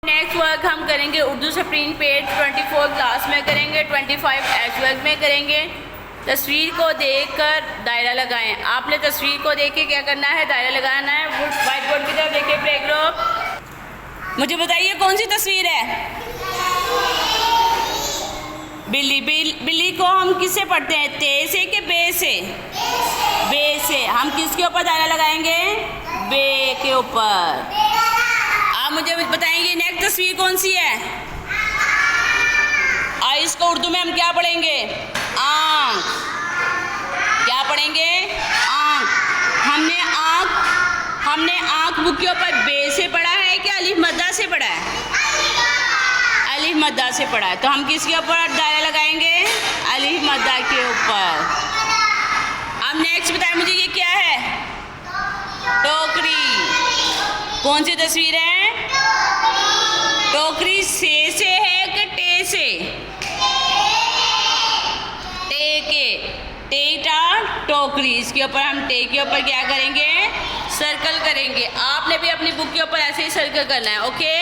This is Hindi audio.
नेक्स्ट वर्क हम करेंगे उर्दू स्प्रिंग पेज 24 क्लास में करेंगे, 25 एच वर्क में करेंगे। तस्वीर को देखकर दायरा लगाएं। आपने तस्वीर को देख के क्या करना है, दायरा लगाना है। व्हाइट बोर्ड की तरफ देखिए प्ले ग्रुप। मुझे बताइए कौन सी तस्वीर है? बिल्ली। बिल्ली को हम किससे पढ़ते हैं, ते से कि बे से? बे से। हम किसके ऊपर दायरा लगाएंगे? बे के ऊपर। आप मुझे बताएंगे नेक्स्ट तस्वीर कौन सी है? आइस को उर्दू में हम क्या पढ़ेंगे? आँख। क्या पढ़ेंगे? आँख। हमने आँख बुक के ऊपर बे से पढ़ा है कि अलिफ मद्दा से पढ़ा है? अलिफ मद्दा से पढ़ा है। तो हम किसके ऊपर दायरा लगाएंगे? अलिफ मद्दा के ऊपर। अब नेक्स्ट बताएं मुझे, ये क्या है? टोकरी। कौन सी तस्वीर है? टोकरी से है कि टे से? टे के। टेटा टोकरी। इसके ऊपर हम टे के ऊपर क्या करेंगे? सर्कल करेंगे। आपने भी अपनी बुक के ऊपर ऐसे ही सर्कल करना है। ओके।